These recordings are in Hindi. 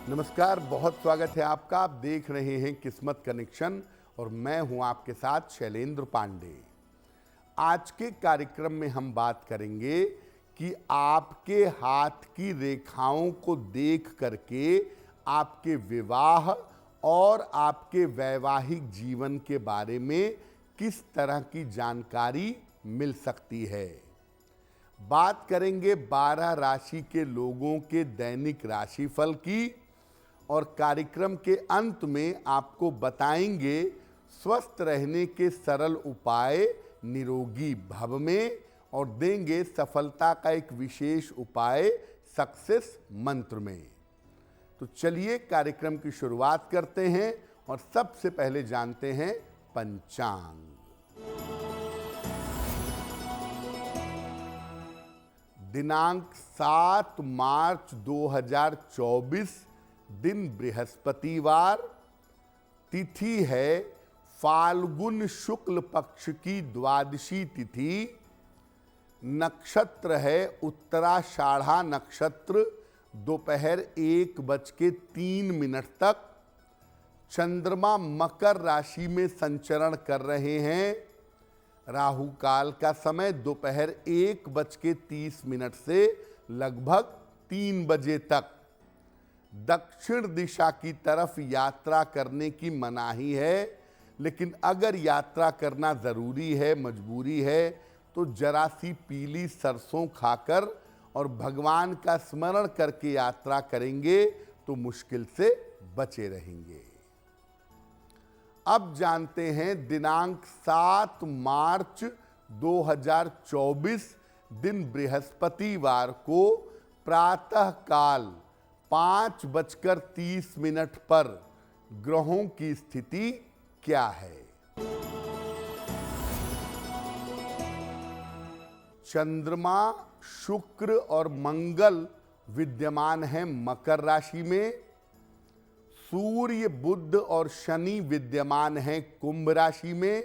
नमस्कार, बहुत स्वागत है आपका। आप देख रहे हैं किस्मत कनेक्शन और मैं हूं आपके साथ शैलेंद्र पांडे। आज के कार्यक्रम में हम बात करेंगे कि आपके हाथ की रेखाओं को देख करके आपके विवाह और आपके वैवाहिक जीवन के बारे में किस तरह की जानकारी मिल सकती है। बात करेंगे 12 राशि के लोगों के दैनिक राशिफल की और कार्यक्रम के अंत में आपको बताएंगे स्वस्थ रहने के सरल उपाय निरोगी भव में और देंगे सफलता का एक विशेष उपाय सक्सेस मंत्र में। तो चलिए कार्यक्रम की शुरुआत करते हैं और सबसे पहले जानते हैं पंचांग। दिनांक 7 मार्च 2024, दिन बृहस्पतिवार, तिथि है फाल्गुन शुक्ल पक्ष की द्वादशी तिथि, नक्षत्र है उत्तराषाढ़ा नक्षत्र, दोपहर 1:03 तक। चंद्रमा मकर राशि में संचरण कर रहे हैं। राहु काल का समय दोपहर 1:30 से लगभग 3 बजे तक। दक्षिण दिशा की तरफ यात्रा करने की मनाही है, लेकिन अगर यात्रा करना ज़रूरी है, मजबूरी है, तो जरा सी पीली सरसों खाकर और भगवान का स्मरण करके यात्रा करेंगे तो मुश्किल से बचे रहेंगे। अब जानते हैं दिनांक 7 मार्च 2024, दिन बृहस्पतिवार को प्रातः काल 5:30 पर ग्रहों की स्थिति क्या है। चंद्रमा, शुक्र और मंगल विद्यमान हैं मकर राशि में। सूर्य, बुध और शनि विद्यमान हैं कुंभ राशि में।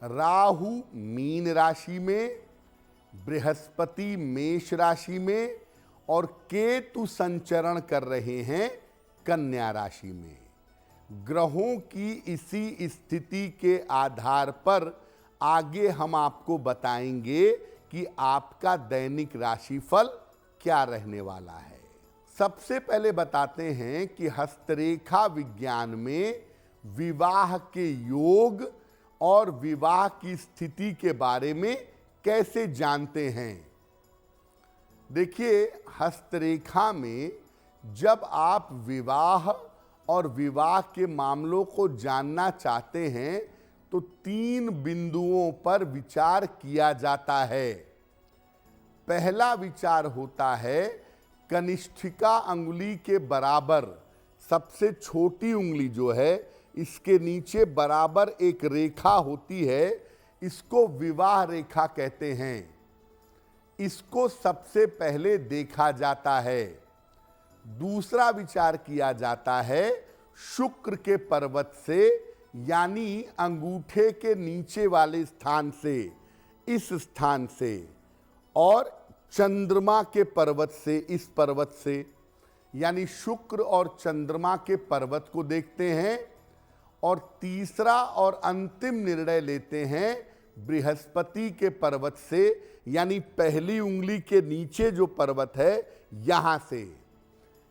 राहु मीन राशि में, बृहस्पति मेष राशि में और केतु संचरण कर रहे हैं कन्या राशि में। ग्रहों की इसी स्थिति के आधार पर आगे हम आपको बताएंगे कि आपका दैनिक राशिफल क्या रहने वाला है। सबसे पहले बताते हैं कि हस्तरेखा विज्ञान में विवाह के योग और विवाह की स्थिति के बारे में कैसे जानते हैं। देखिए, हस्तरेखा में जब आप विवाह और विवाह के मामलों को जानना चाहते हैं तो 3 बिंदुओं पर विचार किया जाता है। पहला विचार होता है कनिष्ठिका अंगुली के बराबर सबसे छोटी उंगली जो है, इसके नीचे बराबर एक रेखा होती है, इसको विवाह रेखा कहते हैं। इसको सबसे पहले देखा जाता है। दूसरा विचार किया जाता है शुक्र के पर्वत से, यानी अंगूठे के नीचे वाले स्थान से, इस स्थान से, और चंद्रमा के पर्वत से, इस पर्वत से, यानी शुक्र और चंद्रमा के पर्वत को देखते हैं। और तीसरा और अंतिम निर्णय लेते हैं बृहस्पति के पर्वत से, यानी पहली उंगली के नीचे जो पर्वत है यहां से।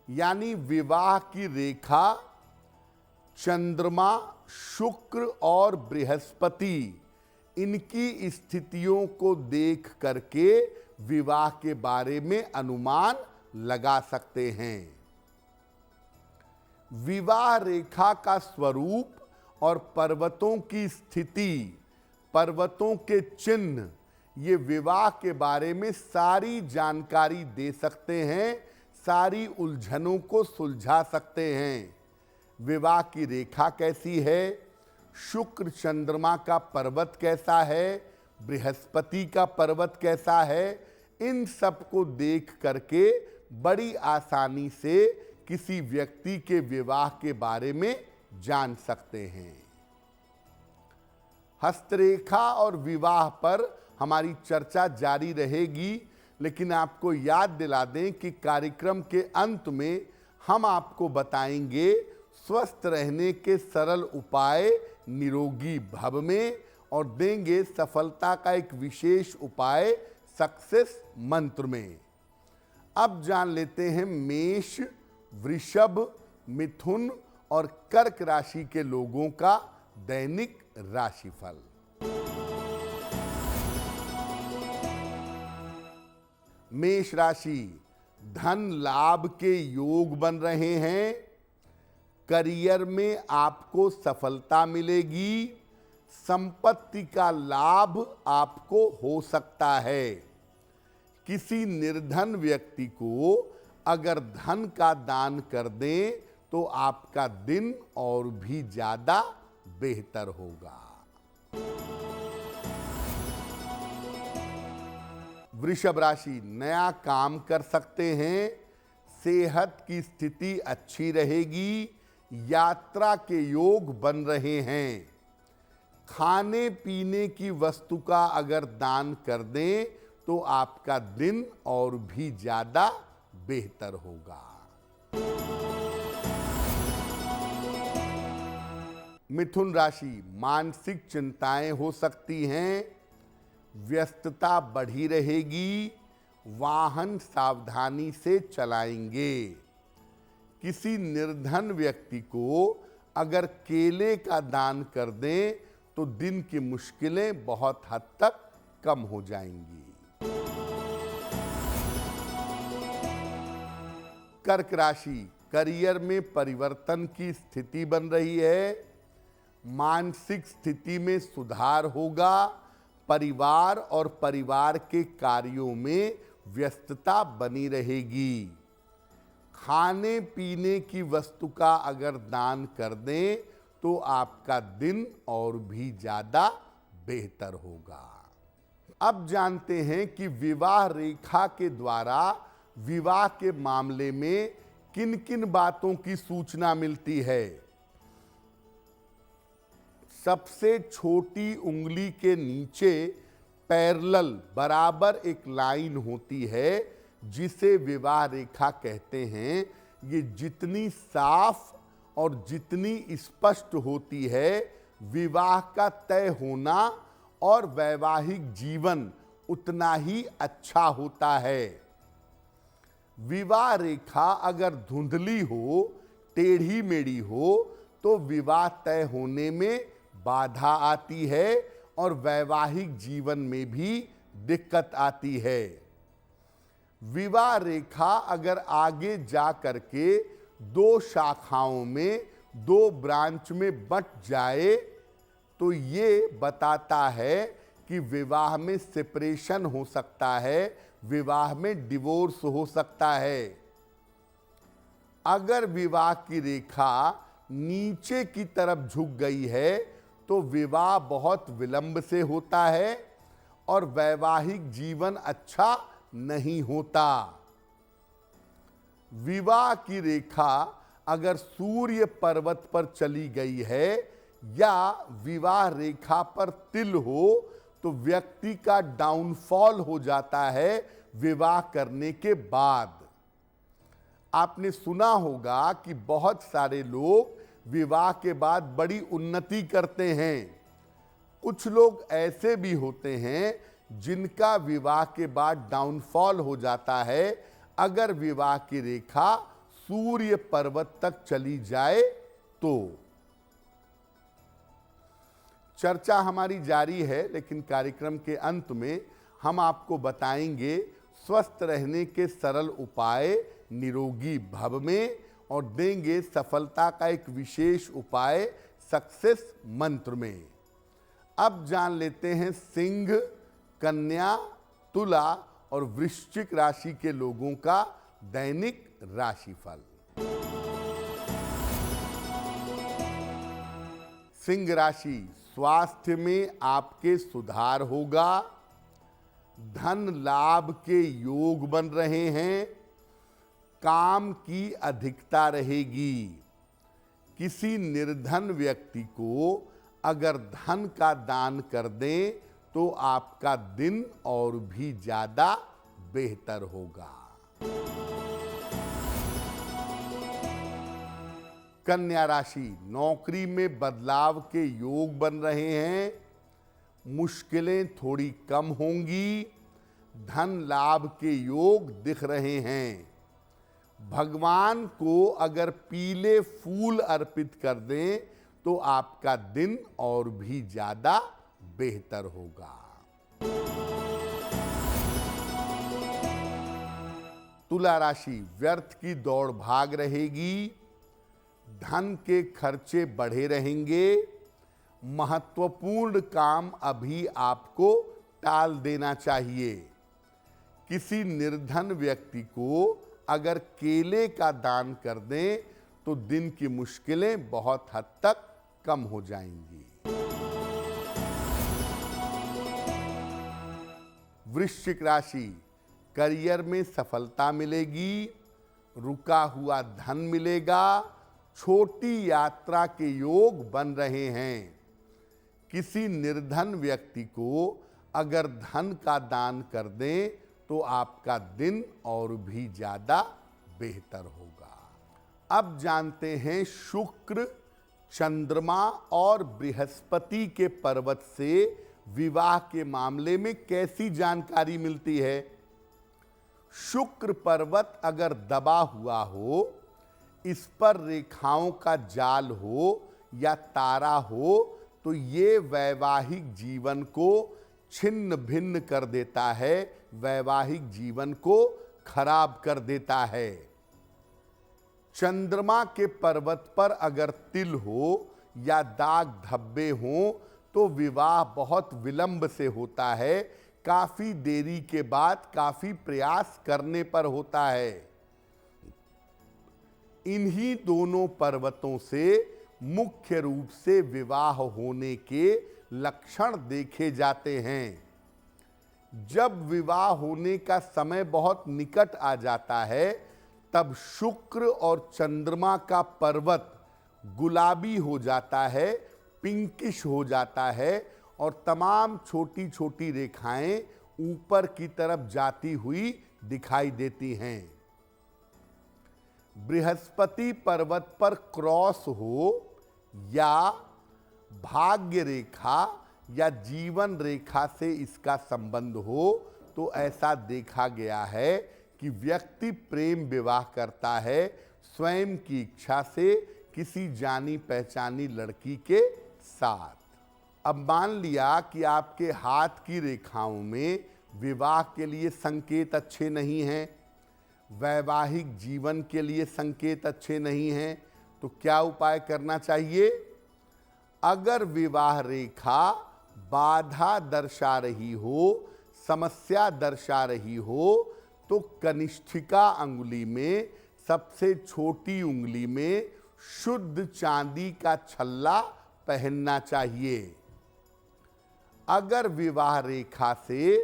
यानी विवाह की रेखा चंद्रमा, शुक्र और बृहस्पति, इनकी स्थितियों को देख करके विवाह के बारे में अनुमान लगा सकते हैं। विवाह रेखा का स्वरूप और पर्वतों की स्थिति, पर्वतों के चिन्ह, ये विवाह के बारे में सारी जानकारी दे सकते हैं, सारी उलझनों को सुलझा सकते हैं। विवाह की रेखा कैसी है, शुक्र चंद्रमा का पर्वत कैसा है, बृहस्पति का पर्वत कैसा है, इन सब को देख करके बड़ी आसानी से किसी व्यक्ति के विवाह के बारे में जान सकते हैं। हस्तरेखा और विवाह पर हमारी चर्चा जारी रहेगी, लेकिन आपको याद दिला दें कि कार्यक्रम के अंत में हम आपको बताएंगे स्वस्थ रहने के सरल उपाय निरोगी भव में और देंगे सफलता का एक विशेष उपाय सक्सेस मंत्र में। अब जान लेते हैं मेष, वृषभ, मिथुन और कर्क राशि के लोगों का दैनिक राशिफल। मेष राशि, धन लाभ के योग बन रहे हैं। करियर में आपको सफलता मिलेगी। संपत्ति का लाभ आपको हो सकता है। किसी निर्धन व्यक्ति को अगर धन का दान कर दें तो आपका दिन और भी ज्यादा बेहतर होगा। वृषभ राशि, नया काम कर सकते हैं। सेहत की स्थिति अच्छी रहेगी। यात्रा के योग बन रहे हैं। खाने पीने की वस्तु का अगर दान कर दें तो आपका दिन और भी ज्यादा बेहतर होगा। मिथुन राशि, मानसिक चिंताएं हो सकती हैं। व्यस्तता बढ़ी रहेगी। वाहन सावधानी से चलाएंगे। किसी निर्धन व्यक्ति को अगर केले का दान कर दें तो दिन की मुश्किलें बहुत हद तक कम हो जाएंगी। कर्क राशि, करियर में परिवर्तन की स्थिति बन रही है। मानसिक स्थिति में सुधार होगा। परिवार और परिवार के कार्यों में व्यस्तता बनी रहेगी। खाने पीने की वस्तु का अगर दान कर दें तो आपका दिन और भी ज्यादा बेहतर होगा। अब जानते हैं कि विवाह रेखा के द्वारा विवाह के मामले में किन किन बातों की सूचना मिलती है। सबसे छोटी उंगली के नीचे पैरेलल बराबर एक लाइन होती है जिसे विवाह रेखा कहते हैं। ये जितनी साफ और जितनी स्पष्ट होती है, विवाह का तय होना और वैवाहिक जीवन उतना ही अच्छा होता है। विवाह रेखा अगर धुंधली हो, टेढ़ी मेढ़ी हो तो विवाह तय होने में बाधा आती है और वैवाहिक जीवन में भी दिक्कत आती है। विवाह रेखा अगर आगे जा करके दो शाखाओं में, दो ब्रांच में बंट जाए तो ये बताता है कि विवाह में सेपरेशन हो सकता है, विवाह में डिवोर्स हो सकता है। अगर विवाह की रेखा नीचे की तरफ झुक गई है तो विवाह बहुत विलंब से होता है और वैवाहिक जीवन अच्छा नहीं होता। विवाह की रेखा अगर सूर्य पर्वत पर चली गई है या विवाह रेखा पर तिल हो तो व्यक्ति का डाउनफॉल हो जाता है विवाह करने के बाद। आपने सुना होगा कि बहुत सारे लोग विवाह के बाद बड़ी उन्नति करते हैं। कुछ लोग ऐसे भी होते हैं जिनका विवाह के बाद डाउनफॉल हो जाता है अगर विवाह की रेखा सूर्य पर्वत तक चली जाए तो। चर्चा हमारी जारी है, लेकिन कार्यक्रम के अंत में हम आपको बताएंगे स्वस्थ रहने के सरल उपाय निरोगी भव में और देंगे सफलता का एक विशेष उपाय सक्सेस मंत्र में। अब जान लेते हैं सिंह, कन्या, तुला और वृश्चिक राशि के लोगों का दैनिक राशिफल। सिंह राशि, स्वास्थ्य में आपके सुधार होगा। धन लाभ के योग बन रहे हैं। काम की अधिकता रहेगी। किसी निर्धन व्यक्ति को अगर धन का दान कर दें तो आपका दिन और भी ज्यादा बेहतर होगा। कन्या राशि, नौकरी में बदलाव के योग बन रहे हैं, मुश्किलें थोड़ी कम होंगी, धन लाभ के योग दिख रहे हैं। भगवान को अगर पीले फूल अर्पित कर दें तो आपका दिन और भी ज्यादा बेहतर होगा। तुला राशि, व्यर्थ की दौड़ भाग रहेगी, धन के खर्चे बढ़े रहेंगे, महत्वपूर्ण काम अभी आपको टाल देना चाहिए। किसी निर्धन व्यक्ति को अगर केले का दान कर दें तो दिन की मुश्किलें बहुत हद तक कम हो जाएंगी। वृश्चिक राशि, करियर में सफलता मिलेगी, रुका हुआ धन मिलेगा, छोटी यात्रा के योग बन रहे हैं। किसी निर्धन व्यक्ति को अगर धन का दान कर दें तो आपका दिन और भी ज्यादा बेहतर होगा। अब जानते हैं शुक्र, चंद्रमा और बृहस्पति के पर्वत से विवाह के मामले में कैसी जानकारी मिलती है। शुक्र पर्वत अगर दबा हुआ हो, इस पर रेखाओं का जाल हो या तारा हो तो ये वैवाहिक जीवन को छिन्न भिन्न कर देता है, वैवाहिक जीवन को खराब कर देता है। चंद्रमा के पर्वत पर अगर तिल हो या दाग धब्बे हो तो विवाह बहुत विलंब से होता है, काफी देरी के बाद काफी प्रयास करने पर होता है। इन्हीं दोनों पर्वतों से मुख्य रूप से विवाह होने के लक्षण देखे जाते हैं। जब विवाह होने का समय बहुत निकट आ जाता है तब शुक्र और चंद्रमा का पर्वत गुलाबी हो जाता है, पिंकिश हो जाता है और तमाम छोटी छोटी रेखाएं ऊपर की तरफ जाती हुई दिखाई देती हैं। बृहस्पति पर्वत पर क्रॉस हो या भाग्य रेखा या जीवन रेखा से इसका संबंध हो तो ऐसा देखा गया है कि व्यक्ति प्रेम विवाह करता है स्वयं की इच्छा से किसी जानी पहचानी लड़की के साथ। अब मान लिया कि आपके हाथ की रेखाओं में विवाह के लिए संकेत अच्छे नहीं हैं, वैवाहिक जीवन के लिए संकेत अच्छे नहीं हैं, तो क्या उपाय करना चाहिए। अगर विवाह रेखा बाधा दर्शा रही हो, समस्या दर्शा रही हो, तो कनिष्ठिका अंगुली में सबसे छोटी उंगली में शुद्ध चांदी का छल्ला पहनना चाहिए। अगर विवाह रेखा से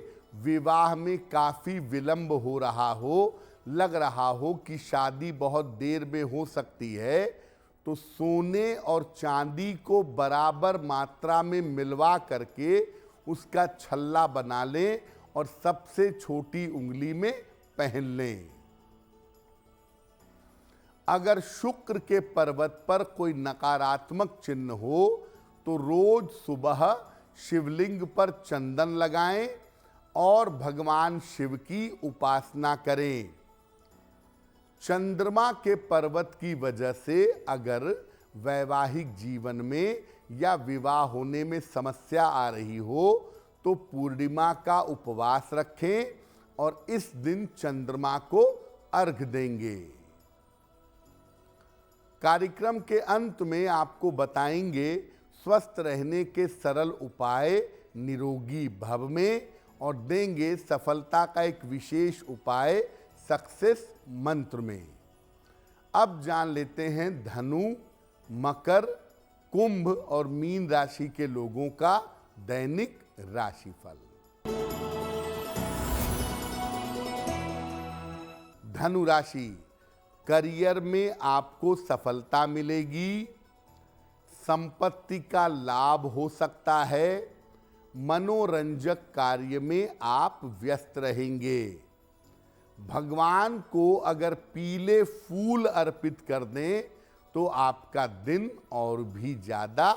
विवाह में काफी विलंब हो रहा हो, लग रहा हो कि शादी बहुत देर में हो सकती है, तो सोने और चांदी को बराबर मात्रा में मिलवा करके उसका छल्ला बना लें और सबसे छोटी उंगली में पहन लें। अगर शुक्र के पर्वत पर कोई नकारात्मक चिन्ह हो तो रोज सुबह शिवलिंग पर चंदन लगाएं और भगवान शिव की उपासना करें। चंद्रमा के पर्वत की वजह से अगर वैवाहिक जीवन में या विवाह होने में समस्या आ रही हो तो पूर्णिमा का उपवास रखें और इस दिन चंद्रमा को अर्घ देंगे। कार्यक्रम के अंत में आपको बताएंगे स्वस्थ रहने के सरल उपाय निरोगी भव में और देंगे सफलता का एक विशेष उपाय सक्सेस मंत्र में। अब जान लेते हैं धनु, मकर, कुंभ और मीन राशि के लोगों का दैनिक राशिफल। धनु राशि, करियर में आपको सफलता मिलेगी, संपत्ति का लाभ हो सकता है, मनोरंजक कार्य में आप व्यस्त रहेंगे। भगवान को अगर पीले फूल अर्पित कर दें तो आपका दिन और भी ज्यादा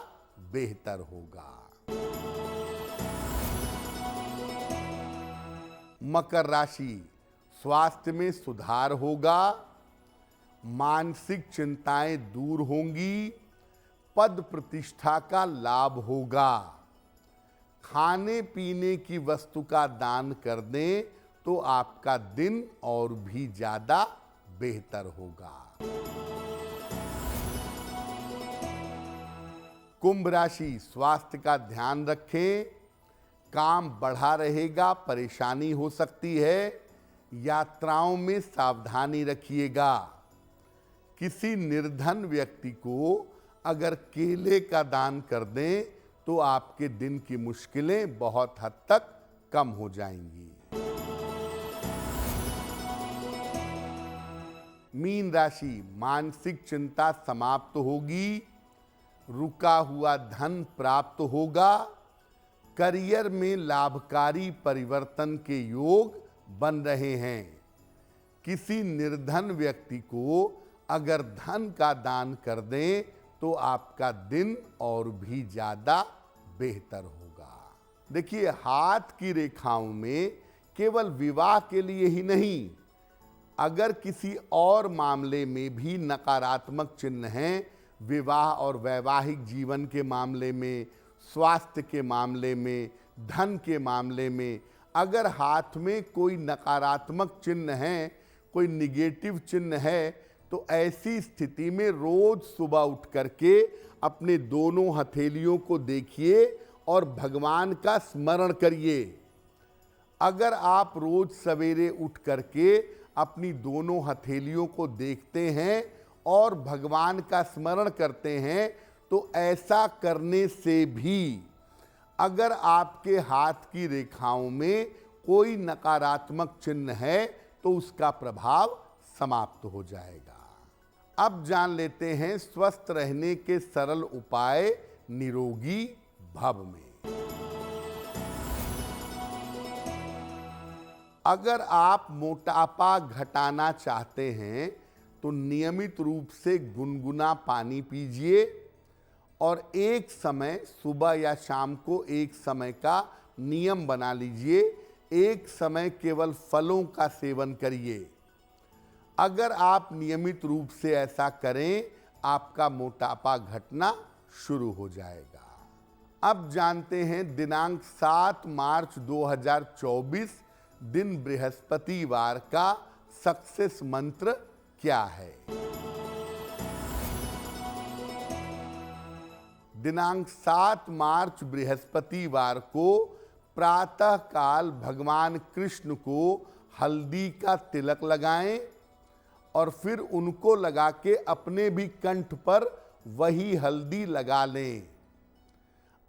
बेहतर होगा। मकर राशि, स्वास्थ्य में सुधार होगा, मानसिक चिंताएं दूर होंगी, पद प्रतिष्ठा का लाभ होगा। खाने पीने की वस्तु का दान कर दें तो आपका दिन और भी ज्यादा बेहतर होगा। कुंभ राशि, स्वास्थ्य का ध्यान रखें, काम बढ़ा रहेगा, परेशानी हो सकती है, यात्राओं में सावधानी रखिएगा। किसी निर्धन व्यक्ति को अगर केले का दान कर दें तो आपके दिन की मुश्किलें बहुत हद तक कम हो जाएंगी। मीन राशि, मानसिक चिंता समाप्त होगी, रुका हुआ धन प्राप्त होगा, करियर में लाभकारी परिवर्तन के योग बन रहे हैं। किसी निर्धन व्यक्ति को अगर धन का दान कर दें तो आपका दिन और भी ज्यादा बेहतर होगा। देखिए, हाथ की रेखाओं में केवल विवाह के लिए ही नहीं, अगर किसी और मामले में भी नकारात्मक चिन्ह हैं, विवाह और वैवाहिक जीवन के मामले में, स्वास्थ्य के मामले में, धन के मामले में, अगर हाथ में कोई नकारात्मक चिन्ह है, कोई निगेटिव चिन्ह है, तो ऐसी स्थिति में रोज सुबह उठ करके अपने दोनों हथेलियों को देखिए और भगवान का स्मरण करिए। अगर आप रोज सवेरे उठ करके अपनी दोनों हथेलियों को देखते हैं और भगवान का स्मरण करते हैं तो ऐसा करने से भी अगर आपके हाथ की रेखाओं में कोई नकारात्मक चिन्ह है तो उसका प्रभाव समाप्त हो जाएगा। अब जान लेते हैं स्वस्थ रहने के सरल उपाय निरोगी भव में। अगर आप मोटापा घटाना चाहते हैं तो नियमित रूप से गुनगुना पानी पीजिए और एक समय सुबह या शाम को एक समय का नियम बना लीजिए, एक समय केवल फलों का सेवन करिए। अगर आप नियमित रूप से ऐसा करें, आपका मोटापा घटना शुरू हो जाएगा। अब जानते हैं दिनांक 7 मार्च 2024 दिन बृहस्पतिवार का सक्सेस मंत्र क्या है। दिनांक 7 मार्च बृहस्पतिवार को प्रातः काल भगवान कृष्ण को हल्दी का तिलक लगाएं और फिर उनको लगा के अपने भी कंठ पर वही हल्दी लगा लें।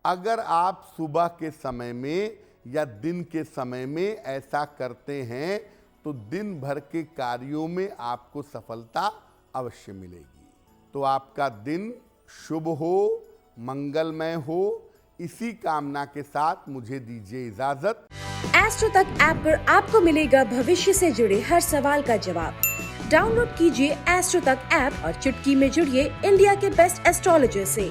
अगर आप सुबह के समय में या दिन के समय में ऐसा करते हैं तो दिन भर के कार्यों में आपको सफलता अवश्य मिलेगी। तो आपका दिन शुभ हो, मंगलमय हो, इसी कामना के साथ मुझे दीजिए इजाजत। एस्ट्रो तक ऐप पर आपको मिलेगा भविष्य से जुड़े हर सवाल का जवाब। डाउनलोड कीजिए एस्ट्रो तक ऐप और चुटकी में जुड़िए इंडिया के बेस्ट एस्ट्रोलॉजर से।